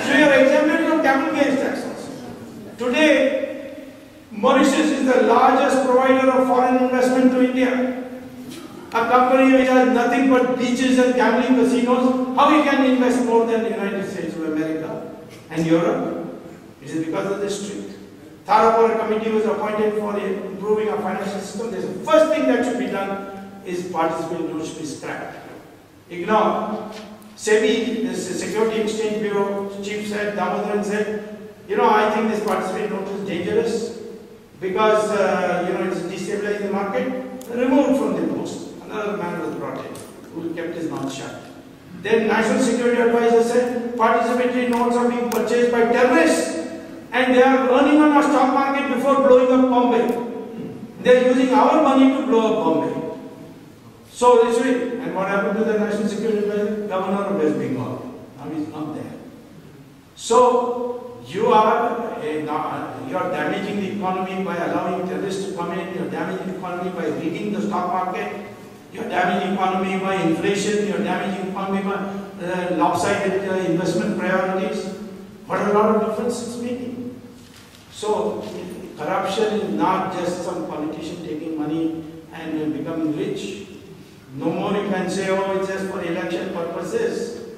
So you are exempted from capital gains tax also. Today, Mauritius is the largest provider of foreign investment to India. A company which has nothing but beaches and gambling casinos, how it can invest more than the United States of America and Europe? It is because of this treaty. Tharapur committee was appointed for improving our financial system. The first thing that should be done is participant note should be scrapped. Ignore. SEBI, this Security Exchange Bureau chief said, Damodaran said, I think this participant note is dangerous because it's destabilizing the market. Removed from the post. Another man was brought in who kept his mouth shut. Then National Security Advisor said participatory notes are being purchased by terrorists and they are earning on our stock market before blowing up Bombay. They are using our money to blow up Bombay. So this way, and what happened to the National Security Advisor? Governor of West Bengal. Now he's not there. So you are damaging the economy by allowing terrorists to come in. You are damaging the economy by rigging the stock market. You are damaging the economy by inflation. You are damaging the economy by lopsided investment priorities. What a lot of difference it's making. So corruption is not just some politician taking money and becoming rich. No more you can say, oh, it's just for election purposes.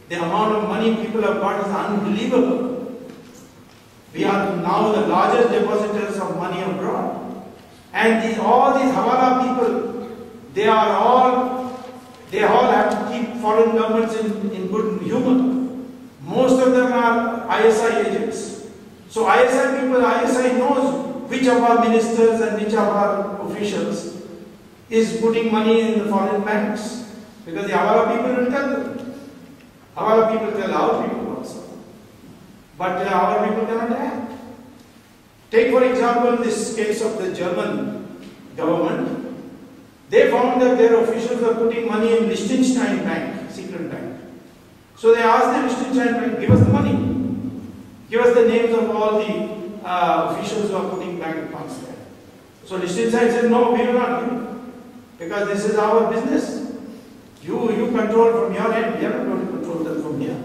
The amount of money people have got is unbelievable. We are now the largest depositors of money abroad. And all these Hawala people, they all have to keep foreign governments in good humor. Most of them are ISI agents. So ISI knows which of our ministers and which of our officials is putting money in the foreign banks. Because the Hawala people will tell them. Hawala people tell our people also. But our people cannot act. Take for example this case of the German government. They found that their officials were putting money in Liechtenstein bank, secret bank. So they asked the Liechtenstein bank, give us the money. Give us the names of all the officials who are putting bank accounts there. So Liechtenstein said, no, we will not give. Because this is our business. You control from your end, we are not going to control them from here.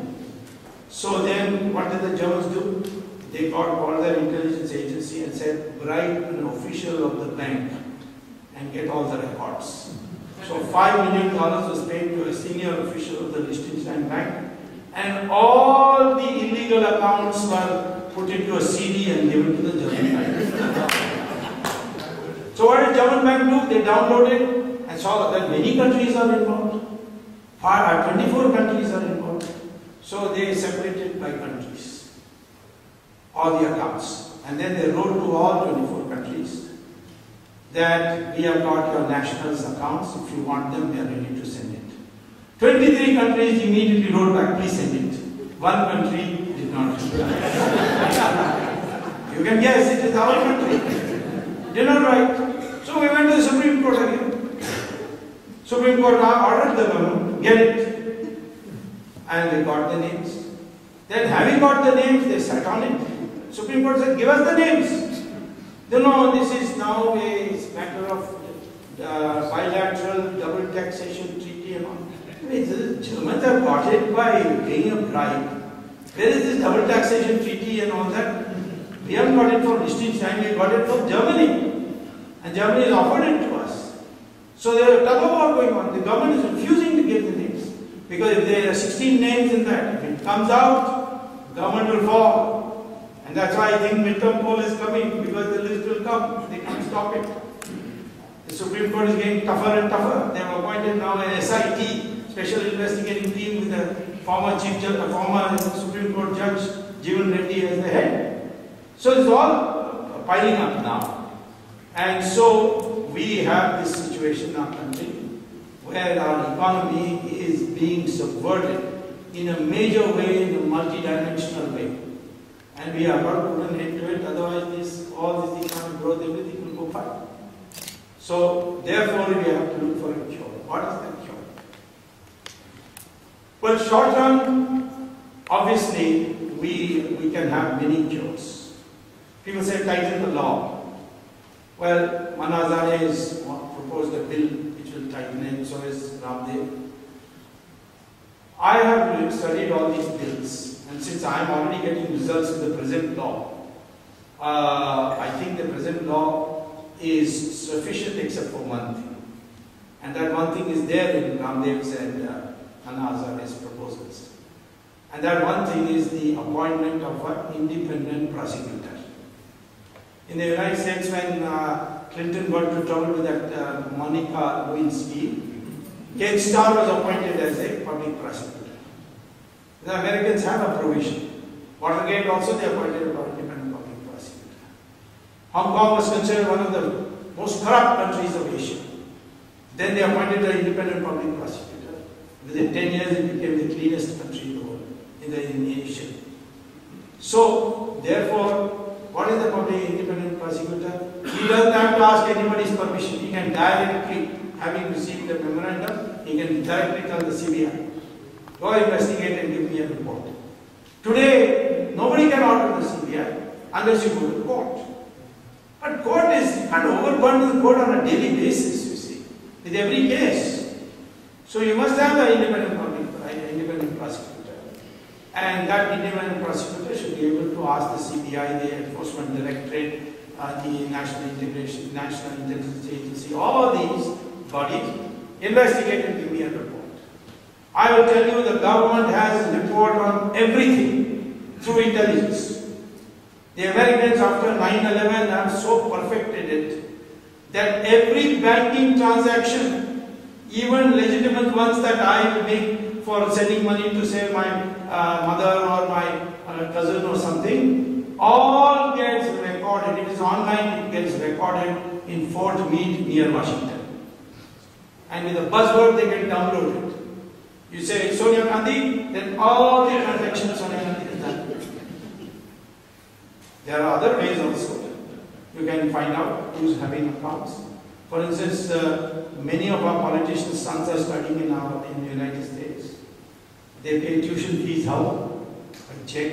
So then what did the Germans do? They called their intelligence agency and said, bribe an official of the bank and get all the records. So $5 million was paid to a senior official of the Liechtenstein bank, and all the illegal accounts were put into a CD and given to the German bank. So what did German bank do? They downloaded and saw that many countries are involved. 24 countries are involved. So they separated by countries, all the accounts. And then they wrote to all 24 countries that we have got your nationals' accounts. If you want them, we are ready to send it. 23 countries immediately wrote back, please send it. One country did not reply. You can guess, it is our country. Did not write. So we went to the Supreme Court again. Supreme Court ordered the government, get it. And they got the names. Then having got the names, they sat on it. Supreme Court said, give us the names. No, this is now a matter of bilateral double taxation treaty and all. The Germans have got it by paying a bribe. Where is this double taxation treaty and all that? We haven't got it from Liechtenstein, we got it from Germany. And Germany has offered it to us. So there is a tug of war going on. The government is refusing to give the names. Because if there are 16 names in that, if it comes out, government will fall. And that's why I think midterm poll is coming, because the list will come. They can't stop it. The Supreme Court is getting tougher and tougher. They have appointed now an SIT, Special Investigating Team, with a former Supreme Court Judge Jeevan Reddy as the head. So it's all piling up now. And so we have this situation in our country where our economy is being subverted in a major way, in a multi-dimensional way. And we have got to put an end to it, otherwise all this economic growth, everything will go fine. So therefore we have to look for a cure. What is that cure? Well, short run, obviously we can have many cures. People say tighten the law. Well, Manazane has proposed a bill which will tighten it, so is Ramdev. I have studied all these bills. and since I am already getting results with the present law, I think the present law is sufficient except for one thing. And that one thing is there in Ramdev's and Anna Hazare's proposals. And that one thing is the appointment of an independent prosecutor. In the United States, when Clinton got into trouble with that Monica Lewinsky, Ken Starr was appointed as a public prosecutor. The Americans have a provision. Watergate also they appointed an independent public prosecutor. Hong Kong was considered one of the most corrupt countries of Asia. Then they appointed an independent public prosecutor. Within 10 years it became the cleanest country in the world, in Asia. So, therefore, what is the public independent prosecutor? He doesn't have to ask anybody's permission. He can directly, having received a memorandum, he can directly tell the CBI, go investigate and give me a report. Today, nobody can order the CBI unless you go to court. But court is, you can't overburden the court on a daily basis, you see, with every case. So you must have the independent prosecutor. And that independent prosecutor should be able to ask the CBI, the Enforcement Directorate, the National Intelligence Agency, all these bodies, investigate and give me a report. I will tell you the government has a report on everything through intelligence. The Americans after 9/11 have so perfected it that every banking transaction, even legitimate ones that I will make for sending money to say my mother or my cousin or something, all gets recorded. It is online, it gets recorded in Fort Meade near Washington. And with a buzzword they can download it. You say Sonia Gandhi, then all the transactions Sonia Gandhi is done. There are other ways also. You can find out who's having accounts. For instance, many of our politicians' sons are studying in the United States. They pay tuition fees how? A check.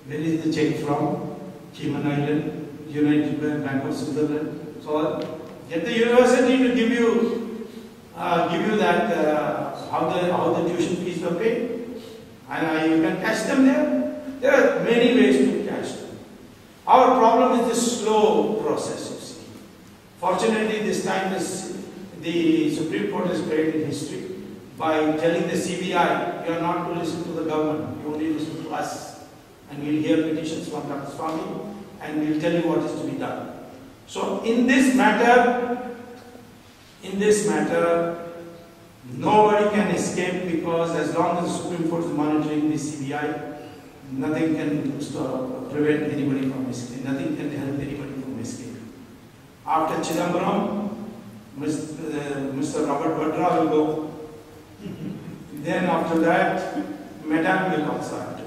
Where is the check from? Cayman Island, United Bank of Switzerland. So get the university to give you that how the tuition fees were paid, and you can catch them there. There are many ways to catch them. Our problem is the slow process, you see. Fortunately, this time the Supreme Court has played in history by telling the CBI, you are not to listen to the government, you only listen to us. And we'll hear petitions from Dr. Swamy and we'll tell you what is to be done. So in this matter, nobody can escape, because as long as the Supreme Court is monitoring the CBI, nothing can prevent anybody from escaping. Nothing can help anybody from escaping. After Chidambaram, Mr. Robert Vadra will go. Then after that, Madame will also have